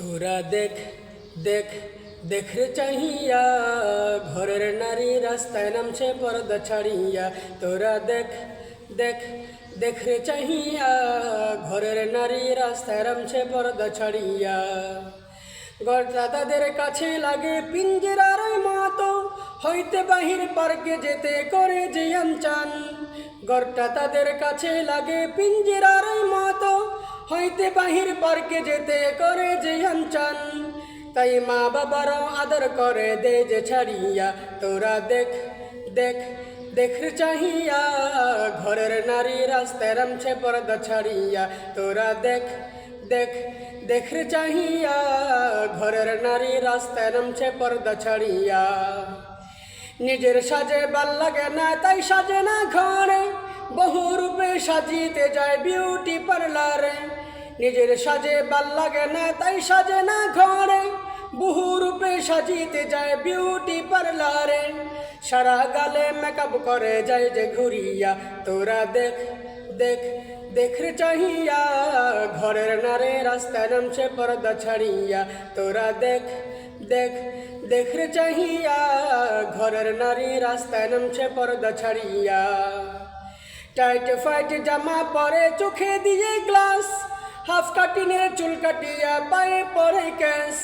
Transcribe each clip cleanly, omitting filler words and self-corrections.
তোরা দেখ দেখ দেখ রে চাহিয়া ঘরের নারী রাস্তায় নামছে পর্দা ছাড়িয়া। তোরা দেখ দেখ দেখ রে চাহিয়া ঘরের নারী রাস্তায় নামছে পর্দা ছাড়িয়া। গড়টা তাদের কাছে লাগে পিঞ্জরার মতো, হইতে বাহির পার্কে যেতে করে যে চান। গড়টা তাদের কাছে লাগে পিঞ্জরার মতো, হইতে বাহির পার্কে যেতে করে যে চান। তাই মা বাবারাও আদর করে দে যে ছাড়িয়া। তোরা দেখ দেখ দেখ রে চাহিয়া ঘরের নারী রাস্তায় নামছে পর্দা ছাড়িয়া। তোরা দেখ দেখ দেখ রে চাহিয়া ঘরের নারী রাস্তায় নামছে পর্দা ছাড়িয়া। নিজের সাজে ভাল লাগে না তাই সাজে না ঘরে, বহু রূপে সাজিতে যায় বিউটি পার্লারে। নিজের সাজে ভাল লাগে না তাই সাজে না ঘরে, বহু রূপে সাজিতে যায় বিউটি পার্লারে। সারা গালে মেকআপ করে যায় যে ঘুরিয়া। তোরা দেখ দেখ দেখ রে চাহিয়া ঘরের নারী রাস্তায় নামছে পর্দা ছাড়িয়া। তোরা দেখ দেখ দেখ রে চাহিয়া ঘরের নারী রাস্তায় নামছে পর্দা ছাড়িয়া। টাইট ফাইট জামা পরে চোখে দিয়ে গ্লাস, হাফ কাটিনের চুল কাটিয়া পায়ে পরে ক্যাশ।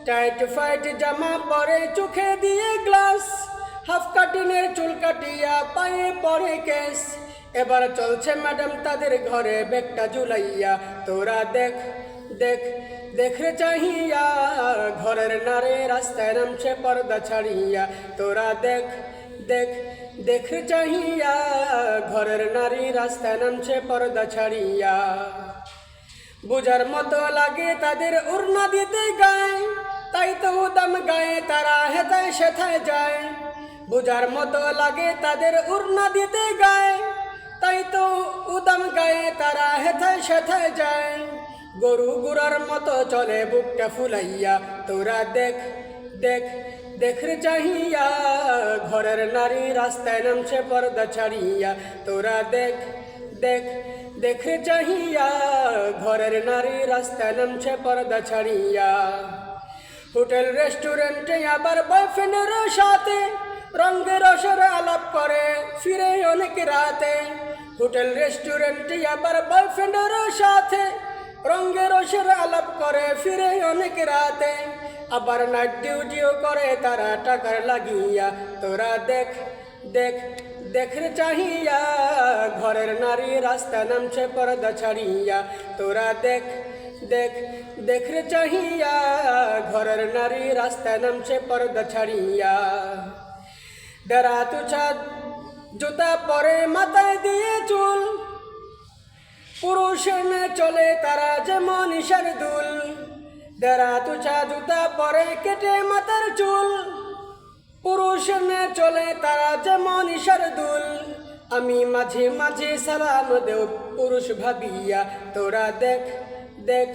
টাইট ফাইট জামা পরে চোখে দিয়ে গ্লাস, হাফ কাটিনের চুল কাটিয়া পায়ে পরে ক্যাশ। এবার চলছে ম্যাডাম তাদের ঘরে ব্যাগটা ঝুলাইয়া। তোরা দেখ দেখ দেখ রে চাহিয়া ঘরের নারী রাস্তায় নামছে পর্দা ছাড়িয়া। তোরা দেখ দেখ দেখ রে চাহিয়া ঘরের নারী রাস্তায় নামছে পর্দা ছাড়িয়া। বুঝার মতো লাগে তাদের উড়না দিতে গায়, তাই তো উদাম গায়ে তারা হেথায় সেথায় যায়। বুঝার মতো লাগে তাদের উড়না দিতে গায়, তাই তো উদাম গায়ে তারা হেথায় সেথায় যায়। গরু গুড়ার মতো চলে বুকটা ফুলাইয়া। তোরা দেখ দেখ দেখ রে চাহিয়া ঘরের নারী রাস্তায় নামছে পর্দা ছাড়িয়া। তোরা দেখ দেখ দেখ রে চাহিয়া ঘরের নারী রাস্তায় নামছে পর্দা ছাড়িয়া। হোটেল রেস্টুরেন্টে আবার বয়ফ্রেন্ডের সাথে রঙে রসের আলাপ করে ফিরে অনেক রাতে। হোটেল রেস্টুরেন্টে আবার বয়ফ্রেন্ডের সাথে রঙে রসের আলাপ করে ফিরে অনেক রাতে। আবার নাইট ডিউটিও করে তারা টাকার লাগিয়া। তোরা দেখ দেখ দেখ রে চাহিয়া ঘরের নারী রাস্তায় নামছে পর্দা ছাড়িয়া। তোরা দেখ দেখ দেখ রে চাহিয়া ঘরের নারী রাস্তায় নামছে পর্দা ছাড়িয়া। ডেরা তুছা জুতা পরে মাথায় দিয়ে চুল, পুরুষ নে চলে তারা যেমন ঈশার দুল। ডেরা তুছা জুতা পরে কেটে মাথার চুল, পুরুষ নে চলে তারা যেমন ঈশার দুল। আমি মাঝে মাঝে সালাম দেও পুরুষ ভাবিয়া। তোরা দেখ দেখ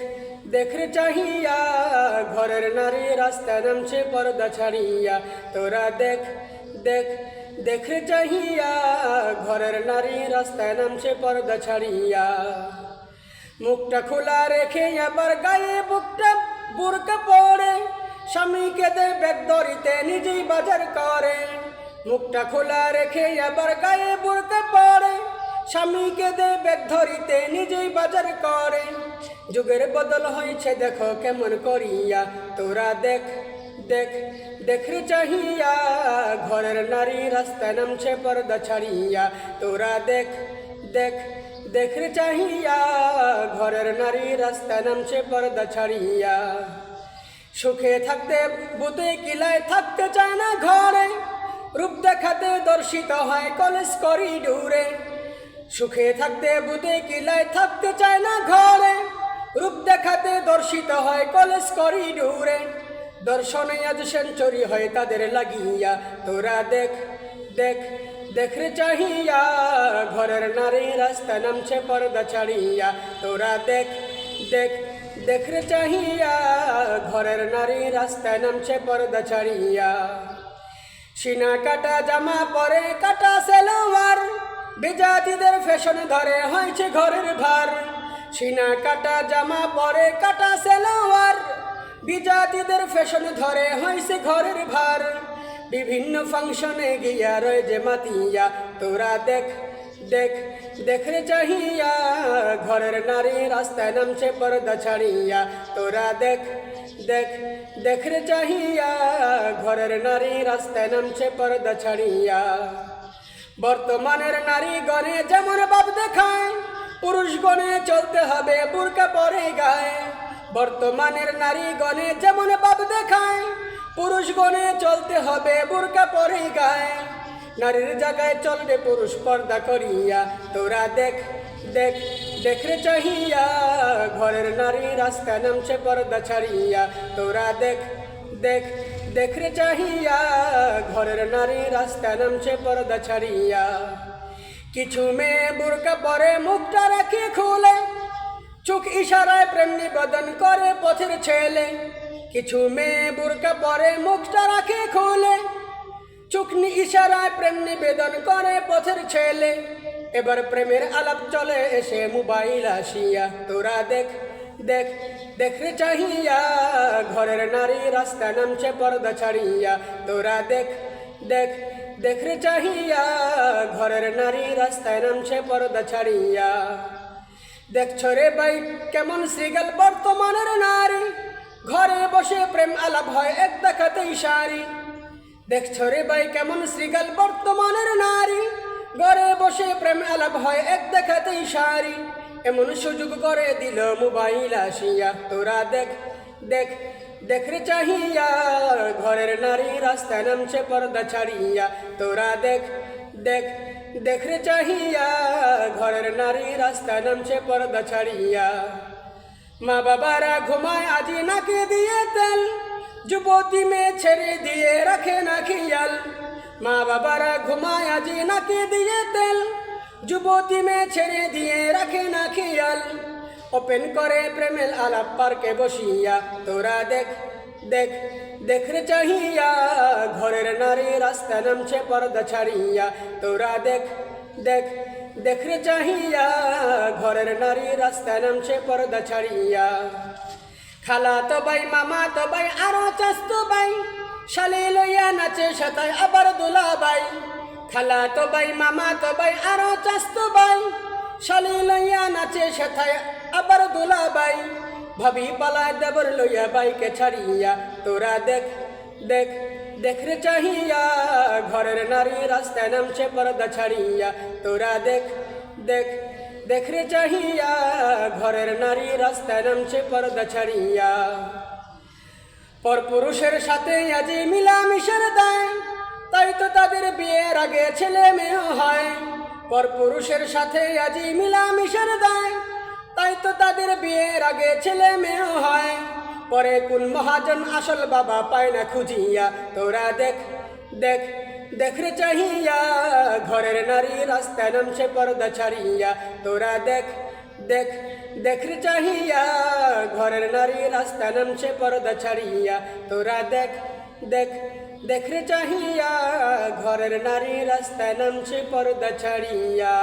দেখ রে চাহিয়া ঘরের নারী রাস্তায় নামছে পর্দা ছাড়িয়া। তোরা দেখ দেখ দেখ রে চাহিয়া ঘরের নারী রাস্তায় নামছে পর্দা ছাড়িয়া। মুখটা খোলা রেখে আবার গায়ে বুকটা বুরকা পরে, স্বামীকে দে ব্যাগ ধরিতে নিজেই বাজার করে। মুখটা খোলা রেখে আবার গায়ে বুরকা পরে, স্বামীকে দে ব্যাগ ধরিতে নিজেই বাজার করে। যুগের বদল হয়েছে দেখো কেমন করিয়া। তোরা দেখ দেখ দেখ রে চাহিয়া ঘরের নারী রাস্তায় নামছে পর্দা ছাড়িয়া। তোরা দেখ দেখ দেখ রে চাহিয়া ঘরের নারী রাস্তায় নামছে পর্দা ছাড়িয়া। সুখে থাকতে বুতে কিলায় থাকতে চায় না ঘরে, রূপ দেখাতে দর্শিত হয় কলেজ করিডোরে। সুখে থাকতে বুতে কিলায় থাকতে চায় না ঘরে, রূপ দেখাতে দর্শিত হয় কলেজ করিডোরে। দর্শনে আজ সেঞ্চুরি হয় তাদের লাগিয়া। তোরা দেখ দেখ দেখ রে চাহিয়া ঘরের নারী রাস্তায় নামছে পর্দা ছাড়িয়া। তোরা দেখ দেখ দেখ রে চাহিয়া ঘরের নারী রাস্তায় নামছে পর্দা ছাড়িয়া। সিনা কাটা জামা পরে কাটা সেলোয়ার, বিজাতিদের ফ্যাশন ধরে হয়েছে ঘরের ভার। সিনা কাটা জামা পরে কাটা সেলোয়ার, বিজাতিদের ফ্যাশন ধরে হইছে ঘরের ভার, বিভিন্ন ফাংশনে গিয়া রয়ে যে মাতিয়া, তোরা দেখ দেখ দেখ রে চাহিয়া, ঘরের নারী রাস্তায় নামছে পর্দা ছাড়িয়া, তোরা দেখ দেখ দেখ রে চাহিয়া, ঘরের নারী রাস্তায় নামছে পর্দা ছাড়িয়া। বর্তমানের নারী গণে যেমন বাপ দেখায়, পুরুষ গণে চলতে হবে বুরকা পরে গায়ে। বর্তমানের নারী গণে যেমন বাপ দেখায়, পুরুষ গণে চলতে হবে বুরকা পরে গায়ে। নারীর জায়গায় চলবে পুরুষ পর্দা করিয়া, তোরা দেখ দেখ দেখ রে চাহিয়া, ঘরের নারী রাস্তায় নামছে পর্দা ছাড়িয়া, তোরা দেখ দেখ দেখ রে চাহিয়া, ঘরের নারী রাস্তায় নামছে পর্দা ছাড়িয়া। কিছু মেয়ে বুরকা পরে মুখটা রাখি খুলে, চোখ ইশারায় প্রেম নিবেদন করে পথের ছেলে। কিছু মেয়ে বুরকা পরে মুখটা রাখে খুলে, চোখ ইশারায় প্রেম নিবেদন করে পথের ছেলে। এবার প্রেমের আলাপ চলে এসে মোবাইল আসিয়া, তোরা দেখ দেখ দেখ রে চাহিয়া, ঘরের নারী রাস্তা নামছে পর্দা ছাড়িয়া, তোরা দেখ দেখ দেখ রে চাহিয়া, ঘরের নারী রাস্তায় নামছে পর্দা ছাড়িয়া। দেখছো রে ভাই কেমন শ্রীগাল বর্তমানের নারী, ঘরে বসে প্রেম আলাপ হয় এক দেখাতেই সারি। দেখছো রে ভাই কেমন শ্রীগাল বর্তমানের নারী, ঘরে বসে প্রেম আলাপ হয় এক দেখাতেই সারি। এমন সুযোগ করে দিল মোবাইল আসিয়া, তোরা দেখ দেখ দেখ রে চাহিয়া, ঘরের নারী রাস্তায় নামছে পর্দা ছাড়িয়া, তোরা দেখ দেখ দেখ রে চাহিয়া, ঘরের নারী রাস্তায় নামছে পর্দা ছাড়িয়া। মা বাবারা ঘুমায় আজি নাকে দিয়ে তেল, যুবতী মেয়ে ছেড়ে দিয়ে রাখে না খেয়াল। মা বাবারা ঘুমায় আজি নাকে দিয়ে তেল, যুবতী মেয়ে ছেড়ে দিয়ে রাখে না খেয়াল। ওপেন করে প্রেমের আলাপ পার্কে বসিয়া, তোরা দেখ দেখ দেখ রে চাহিয়া, ঘরের নারী রাস্তা নামছে পর্দা ছাড়িয়া, তোরা দেখ দেখ দেখ রে চাহিয়া, ঘরের নারী রাস্তা নামছে পর্দা ছাড়িয়া। খালা তো ভাই মামা তো ভাই আরো চাস্তো ভাই, শালি লইয়া নাচে সাতায় আবার দোলা ভাই। খালা তো ভাই মামা তো ভাই আরো চাস্তো ভাই, শালি লইয়া নাচে সাথায় আবার দোলা ভাই। ভাবি পালায় দেবর লইয়া বাইকে ছাড়িয়া, তোরা দেখ দেখ দেখ রে চাহিয়া, ঘরের নারী রাস্তায় নামছে পর্দা ছাড়িয়া, তোরা দেখ দেখ দেখ রে চাহিয়া, ঘরের নারী রাস্তায় নামছে পর্দা ছাড়িয়া। পরপুরুষের সাথে আজি মিলামিশের দায়, তাই তো তাদের বিয়ের আগে ছেলে মেয়ে হয়। পরপুরুষের সাথে আজি মিলামিশের দায়, তাই তো তাদের বিয়ের আগে ছেলে মেয়ে হয়। পরে কোন মহাজন আসল বাবা পায় না খুঁজিয়া, তোরা দেখ দেখ দেখ রে চাহিয়া, ঘরের নারী রাস্তায় নামছে পর্দা ছাড়িয়া, তোরা দেখ দেখ দেখ রে চাহিয়া, ঘরের নারী রাস্তায় নামছে পর্দা ছাড়িয়া, তোরা দেখ দেখ দেখ রে চাহিয়া, ঘরের নারী রাস্তায় নামছে পর্দা ছাড়িয়া।